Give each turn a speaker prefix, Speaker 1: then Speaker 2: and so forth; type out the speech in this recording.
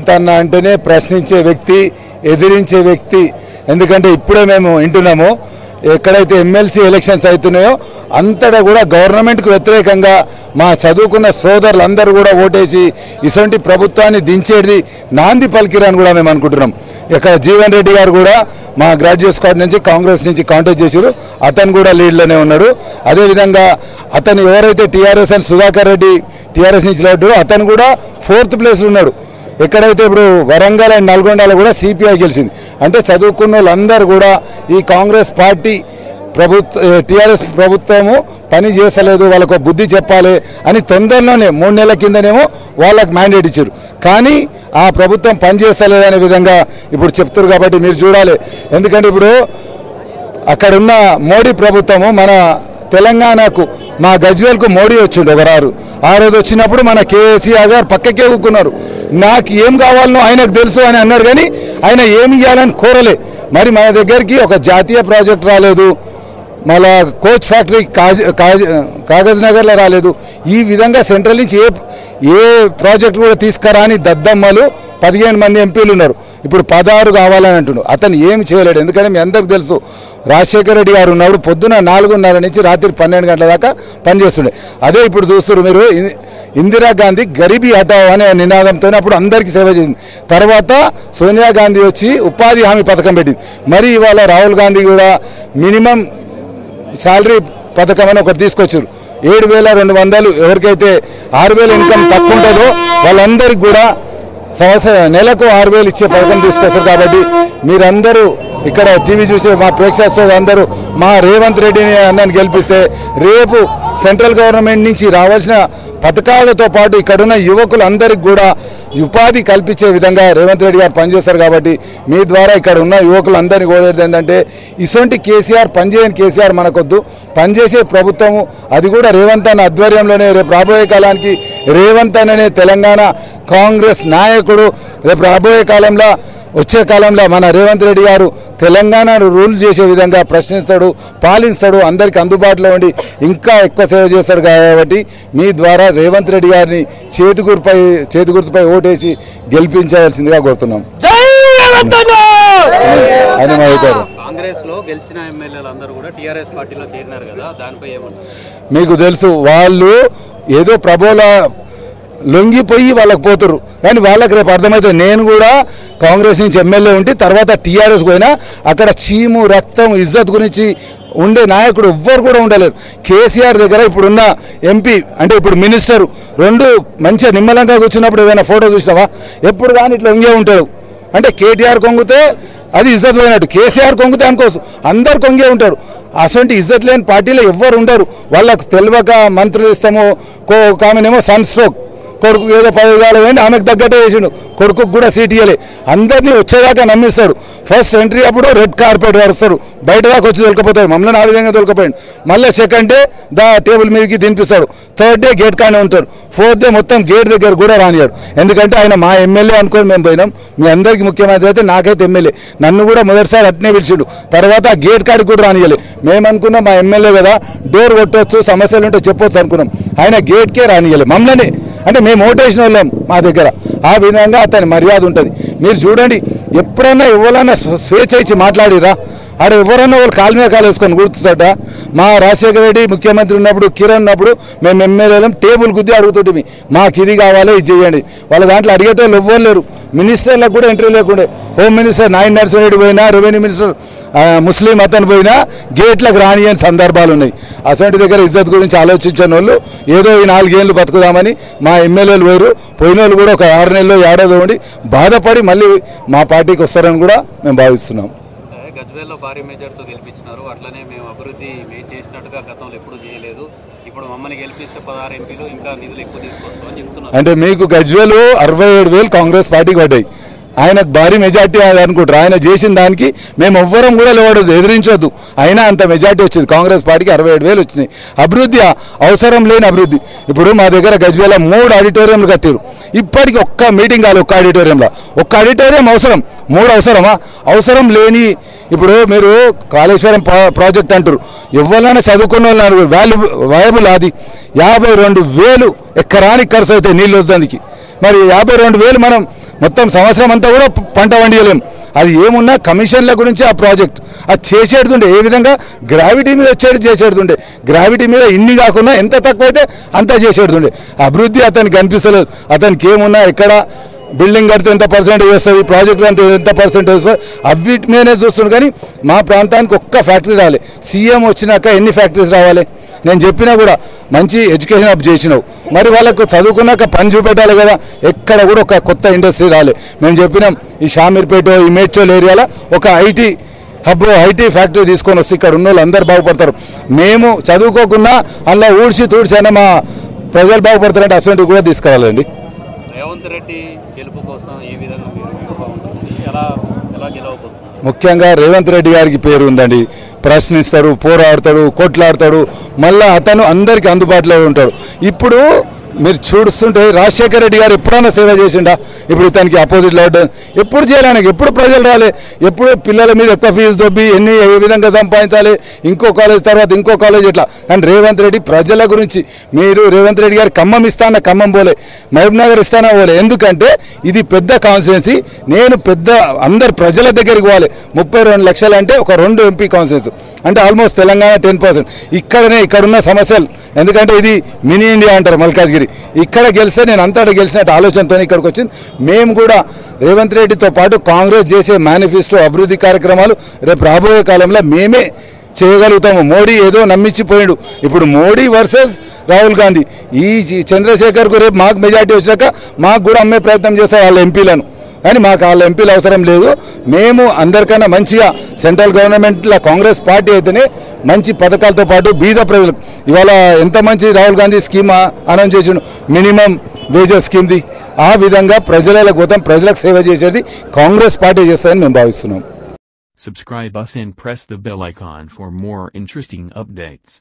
Speaker 1: తన అంటేనే ప్రశ్నించే వ్యక్తి, ఎదిరించే వ్యక్తి. ఎందుకంటే ఇప్పుడే మేము వింటున్నాము, ఎక్కడైతే ఎమ్మెల్సీ ఎలక్షన్స్ అవుతున్నాయో అంతటా కూడా గవర్నమెంట్కు వ్యతిరేకంగా మా చదువుకున్న సోదరులందరూ కూడా ఓటేసి ఇటువంటి ప్రభుత్వాన్ని దించేది నాంది పలికిరని కూడా మేము అనుకుంటున్నాం. ఇక్కడ జీవన్ రెడ్డి గారు కూడా మా గ్రాడ్యుయేట్ స్క్వాడ్ నుంచి కాంగ్రెస్ నుంచి కాంటాక్ట్ చేశారు, అతను కూడా లీడ్లోనే ఉన్నాడు. అదేవిధంగా అతను ఎవరైతే టీఆర్ఎస్ అని సుధాకర్ రెడ్డి టీఆర్ఎస్ నుంచి లాడారో అతను కూడా 4th ప్లేస్లో ఉన్నాడు. ఎక్కడైతే ఇప్పుడు వరంగల్ అండ్ నల్గొండలో కూడా సిపిఐ గెలిచింది. అంటే చదువుకున్న వాళ్ళందరూ కూడా ఈ కాంగ్రెస్ పార్టీ టీఆర్ఎస్ ప్రభుత్వము పని చేసలేదు, వాళ్ళకు బుద్ధి చెప్పాలి అని తొందరలోనే 3 నెలల కిందనేమో వాళ్ళకి మ్యాండేట్ ఇచ్చారు. కానీ ఆ ప్రభుత్వం పనిచేస్తలేదనే విధంగా ఇప్పుడు చెప్తారు. కాబట్టి మీరు చూడాలి, ఎందుకంటే ఇప్పుడు అక్కడున్న మోడీ ప్రభుత్వము మన తెలంగాణకు మా గజ్వేల్కు మోడీ వచ్చిండు ఒకరారు. ఆ రోజు వచ్చినప్పుడు మన కేసీఆర్ గారు పక్కకే ఊక్కున్నారు. నాకు ఏం కావాలనో ఆయనకు తెలుసు అని అన్నారు, కానీ ఆయన ఏమి ఇవ్వాలని కోరలే. మరి మన దగ్గరికి ఒక జాతీయ ప్రాజెక్ట్ రాలేదు, మళ్ళా కోచ్ ఫ్యాక్టరీ కాగజ్ నగర్లో రాలేదు. ఈ విధంగా సెంట్రల్ నుంచి ఏ ప్రాజెక్ట్ కూడా తీసుకురాని దద్దమ్మలు 15 మంది ఎంపీలు ఉన్నారు. ఇప్పుడు 16 కావాలని అంటున్నారు. అతను ఏమి చేయలేడు. ఎందుకంటే మీ అందరికి తెలుసు, రాజశేఖర రెడ్డి గారు ఉన్నప్పుడు పొద్దున 4:30 నుంచి రాత్రి 12 గంటల దాకా పనిచేస్తుండే. అదే ఇప్పుడు చూస్తున్నారు మీరు, ఇందిరాగాంధీ గరీబీ హటావ్ అనే నినాదంతో అప్పుడు అందరికీ సేవ చేసింది. తర్వాత సోనియా గాంధీ వచ్చి ఉపాధి హామీ పథకం పెట్టింది. మరి ఇవాళ రాహుల్ గాంధీ కూడా మినిమం శాలరీ పథకం అని ఒకటి తీసుకొచ్చారు. 7,200 ఎవరికైతే 6,000 ఇన్కమ్ తక్కువ ఉంటుందో వాళ్ళందరికీ కూడా నెలకు 6,000 ఇచ్చే పథకం తీసుకొస్తారు. కాబట్టి మీరందరూ ఇక్కడ టీవీ చూసే మా ప్రేక్షకులు అందరూ మా రేవంత్ రెడ్డిని అన్నని గెలిపిస్తే రేపు సెంట్రల్ గవర్నమెంట్ నుంచి రావాల్సిన పథకాలతో పాటు ఇక్కడున్న యువకులందరికీ కూడా ఉపాధి కల్పించే విధంగా రేవంత్ రెడ్డి గారు పనిచేస్తారు. కాబట్టి మీ ద్వారా ఇక్కడ ఉన్న యువకులందరినీ కోరేది ఏంటంటే, ఇటువంటి కేసీఆర్ పనిచేయని కేసీఆర్ మనకొద్దు, పనిచేసే ప్రభుత్వము అది కూడా రేవంత్ అన్న ఆధ్వర్యంలోనే రేపు రాబోయే కాలానికి రేవంత్ అనే తెలంగాణ కాంగ్రెస్ నాయకుడు రేపు రాబోయే కాలంలో వచ్చే కాలంలో మన రేవంత్ రెడ్డి గారు తెలంగాణను రూల్ చేసే విధంగా ప్రశ్నిస్తాడు, పాలిస్తాడు, అందరికీ అందుబాటులో ఉండి ఇంకా ఎక్కువ సేవ చేస్తాడు. కాబట్టి మీ ద్వారా రేవంత్ రెడ్డి గారిని చేతి గుర్తుపై ఓటేసి గెలిపించవలసిందిగా కోరుతున్నాం. అని మాట్లాడారు.
Speaker 2: కాంగ్రెస్ లో గెలిచిన ఎమ్మెల్యేలందరూ కూడా టీఆర్ఎస్ పార్టీలో చేరినారు కదా, దానిపై ఏమంటారు?
Speaker 1: మీకు తెలుసు, వాళ్ళు ఏదో ప్రభోల లొంగిపోయి వాళ్ళకి పోతురు, కానీ వాళ్ళకి రేపు అర్థమవుతుంది. నేను కూడా కాంగ్రెస్ నుంచి ఎమ్మెల్యే ఉండి తర్వాత టీఆర్ఎస్ పోయినా అక్కడ చీము రక్తం ఇజ్జత్ గురించి ఉండే నాయకుడు ఎవ్వరు కూడా ఉండలేరు. కేసీఆర్ దగ్గర ఇప్పుడున్న ఎంపీ అంటే ఇప్పుడు మినిస్టర్ 2 మంచిగా నిమ్మలంగా కూర్చున్నప్పుడు ఏదైనా ఫోటో చూసినావా? ఎప్పుడు కానీ ఇట్లా వంగే ఉంటాడు. అంటే కేటీఆర్ కొంగితే అది ఇజ్జత్ లేనట్టు, కేసీఆర్ కొంగితే అనుకోవచ్చు అందరు కొంగే ఉంటారు. అసలు ఇజ్జత్ లేని పార్టీలో ఎవ్వరు ఉండరు. వాళ్ళకు తెలియక మంత్రులు ఇస్తాము, ఒక ఆమెనేమో సన్ స్ట్రోక్ కొడుకు ఏదో 10 కాలం వేయండి, ఆమెకు తగ్గట్టే వేసిండు, కొడుకుకు కూడా సీట్ ఇవ్వలే. అందరినీ వచ్చేదాకా నమ్మిస్తాడు. ఫస్ట్ ఎంట్రీ అప్పుడు రెడ్ కార్పెట్ వరుస్తాడు, బయట దాకా వచ్చి దొరికిపోతాడు. మమ్మల్ని ఆ విధంగా దొరికిపోయాడు. మళ్ళీ సెకండ్ డే టేబుల్ మీదకి తినిపిస్తాడు, 3rd డే గేట్ కానీ ఉంటాడు, 4th డే మొత్తం గేట్ దగ్గర కూడా రానియాడు. ఎందుకంటే ఆయన మా ఎమ్మెల్యే అనుకొని మేము పోయినాం. మీ అందరికీ ముఖ్యమంత్రి అయితే నాకైతే ఎమ్మెల్యే, నన్ను కూడా మొదటిసారి అట్నే పిలిచిండు. తర్వాత గేట్ కాడికి కూడా రానియలే. మేము అనుకున్నాం మా ఎమ్మెల్యే కదా, డోర్ కొట్టవచ్చు, సమస్యలు ఉంటే చెప్పొచ్చు అనుకున్నాం. ఆయన గేట్కే రానియలే మమ్మల్ని. అంటే మేము ఓటేసిన వాళ్ళం మా దగ్గర. ఆ విధంగా అతని మర్యాద ఉంటుంది. మీరు చూడండి, ఎప్పుడన్నా ఎవరన్నా స్వేచ్ఛ ఇచ్చి మాట్లాడిరా? ఆడ ఎవరన్నా వాళ్ళు కాలు మీద కాలు వేసుకొని గుర్తుసట. మా రాజశేఖర రెడ్డి ముఖ్యమంత్రి ఉన్నప్పుడు, కిరణ్ ఉన్నప్పుడు మేము ఎమ్మెల్యేలం టేబుల్ గుద్ది అడుగుతుంటే మాకు ఇది కావాలి ఇది చేయండి. వాళ్ళ దాంట్లో అడిగేటోళ్ళు ఎవ్వరు లేరు. మినిస్టర్లకు కూడా ఎంట్రీ లేకుండే. హోమ్ మినిస్టర్ నాయన్ నరసింహారెడ్డి పోయినా, రెవెన్యూ మినిస్టర్ ముస్లిం అతను పోయినా గేట్లకు రానియని సందర్భాలు ఉన్నాయి. అసంటి దగ్గర ఇజ్జత్ గురించి ఆలోచించిన వాళ్ళు ఏదో ఈ 4 ఏళ్ళు బతుకుదామని మా ఎమ్మెల్యేలు పోయిన వాళ్ళు కూడా ఒక 6 నెలల్లో ఏడాదో ఉండి బాధపడి మళ్ళీ మా పార్టీకి వస్తారని కూడా మేము భావిస్తున్నాం.
Speaker 2: గజ్వేల్లో భారీ మెజార్టీతో గెలిపించినారు, అట్లనే మేము అభివృద్ధి మేము చేసినట్టుగా గతంలో ఎప్పుడూ చేయలేదు, ఇప్పుడు మమ్మల్ని గెలిపిస్తే 16 ఎంపీలు ఇంకా నిధులు ఎక్కువ తీసుకొస్తామని చెప్తున్నారు.
Speaker 1: అంటే మీకు గజ్వేలు 67,000 కాంగ్రెస్ పార్టీకి పడ్డాయి, ఆయనకు భారీ మెజార్టీ అనుకుంటారు. ఆయన చేసిన దానికి మేము ఎవ్వరం కూడా లేవడదు, ఎదిరించొద్దు. అయినా అంత మెజార్టీ వచ్చింది. కాంగ్రెస్ పార్టీకి 67,000 వచ్చినాయి. అభివృద్ధి అవసరం లేని అభివృద్ధి. ఇప్పుడు మా దగ్గర గజ్వేల 3 ఆడిటోరియంలు కట్టారు. ఇప్పటికి ఒక్క మీటింగ్ కాదు. ఒక్క ఆడిటోరియం అవసరం, 3 అవసరమా? అవసరం లేని ఇప్పుడు మీరు కాళేశ్వరం ప్రాజెక్ట్ అంటారు, ఎవరైనా చదువుకున్న వాళ్ళు వయబుల్ అది 52,000 ఎకరానికి ఖర్చు అవుతాయి నీళ్ళు వచ్చేదానికి. మరి 52,000 మనం మొత్తం సంవత్సరం అంతా కూడా పంట పండియలేం. అది ఏమున్నా కమిషన్ల గురించి ఆ ప్రాజెక్ట్ అది చేసేడుతుండే, ఏ విధంగా గ్రావిటీ మీద వచ్చేది చేసేడుతుండే, గ్రావిటీ మీద ఇన్ని కాకుండా ఎంత తక్కువైతే అంత చేసేడుతుండే. అభివృద్ధి అతనికి కనిపిస్తలేదు. అతనికి ఏమున్నా ఎక్కడ బిల్డింగ్ కడితే ఎంత పర్సెంటేజ్ వస్తుంది, ప్రాజెక్ట్ అంతా ఎంత పర్సెంటేజ్ వస్తుంది, అవి మీదనే చూస్తుంది. కానీ మా ప్రాంతానికి ఒక్క ఫ్యాక్టరీ రావాలి. సీఎం వచ్చినాక ఎన్ని ఫ్యాక్టరీస్ రావాలి? నేను చెప్పినా కూడా మంచి ఎడ్యుకేషన్ అప్ చేసినావు, మరి వాళ్ళకు చదువుకున్నాక పని చూపెట్టాలి కదా. ఎక్కడ కూడా ఒక కొత్త ఇండస్ట్రీ రాలే. మేము చెప్పినాం ఈ షామీర్పేట ఈ మేడ్చల్ ఏరియాలో ఒక ఐటీ హబ్ ఐటీ ఫ్యాక్టరీ తీసుకొని వస్తే ఇక్కడ ఉన్న వాళ్ళు అందరు బాగుపడతారు. మేము చదువుకోకుండా అలా ఊడ్చి తూడ్చైనా మా ప్రజలు బాగుపడతారంటే అసలు కూడా తీసుకురావాలండి.
Speaker 2: రేవంత్ రెడ్డి గెలుపు కోసం ఏ విధంగా మీరు వ్యూహం ఉంటుంది, ఎలా గెలవబోతుంది?
Speaker 1: ముఖ్యంగా రేవంత్ రెడ్డి గారికి పేరు ఉందండి. ప్రశ్నిస్తాడు, పోరాడతాడు, కొట్లాడతాడు, మళ్ళీ అతను అందరికీ అందుబాటులో ఉంటాడు. ఇప్పుడు మీరు చూస్తుంటే రాజశేఖర రెడ్డి గారు ఎప్పుడైనా సేవ చేసిండా? ఇప్పుడు ఇతనికి అపోజిట్లో ఎప్పుడు చేయలేనికి, ఎప్పుడు ప్రజలు రాలే, ఎప్పుడు పిల్లల మీద ఎక్కువ ఫీజు దొబ్బి ఏ విధంగా సంపాదించాలి, ఇంకో కాలేజ్ తర్వాత ఇంకో కాలేజ్ ఇట్లా. అండ్ రేవంత్ రెడ్డి ప్రజల గురించి, మీరు రేవంత్ రెడ్డి గారు ఖమ్మం ఇస్తాన ఖమ్మం పోలే, మహబూబ్ నగర్ ఇస్తానా పోలే. ఎందుకంటే ఇది పెద్ద కాన్స్టిట్యున్సీ, నేను అందరు ప్రజల దగ్గరికి పోవాలి. 32 లక్షలు అంటే ఒక 2 ఎంపీ కాన్స్టిట్యున్సీ అంటే ఆల్మోస్ట్ తెలంగాణ 10%. ఇక్కడున్న సమస్యలు, ఎందుకంటే ఇది మినీ ఇండియా అంటారు మల్కాజ్గిరి, ఇక్కడ గెలిస్తే నేను అంతటా గెలిచినట్టు ఆలోచనతో ఇక్కడికి వచ్చింది. మేము కూడా రేవంత్ రెడ్డితో పాటు కాంగ్రెస్ చేసే మేనిఫెస్టో అభివృద్ధి కార్యక్రమాలు రేపు రాబోయే కాలంలో మేమే చేయగలుగుతాము. మోడీ ఏదో నమ్మించిపోయాడు. ఇప్పుడు మోడీ వర్సెస్ రాహుల్ గాంధీ. ఈ చంద్రశేఖర్కు రేపు మాకు మెజార్టీ వచ్చినాక మాకు కూడా అమ్మే ప్రయత్నం చేస్తాం వాళ్ళ ఎంపీలను. కానీ మాకు వాళ్ళ ఎంపీలు అవసరం లేదు. మేము అందరికన్నా మంచిగా సెంట్రల్ గవర్నమెంట్లో కాంగ్రెస్ పార్టీ అయితేనే మంచి పథకాలతో పాటు బీద ప్రజలకు ఇవాళ ఎంత మంచి రాహుల్ గాంధీ స్కీమ్ అనౌన్స్ చేసిండు, మినిమం వేజెస్ స్కీమ్ది. ఆ విధంగా ప్రజలకు సేవ చేసేది కాంగ్రెస్ పార్టీ చేస్తారని మేము భావిస్తున్నాం.
Speaker 3: Subscribe us and press the bell icon for more interesting updates.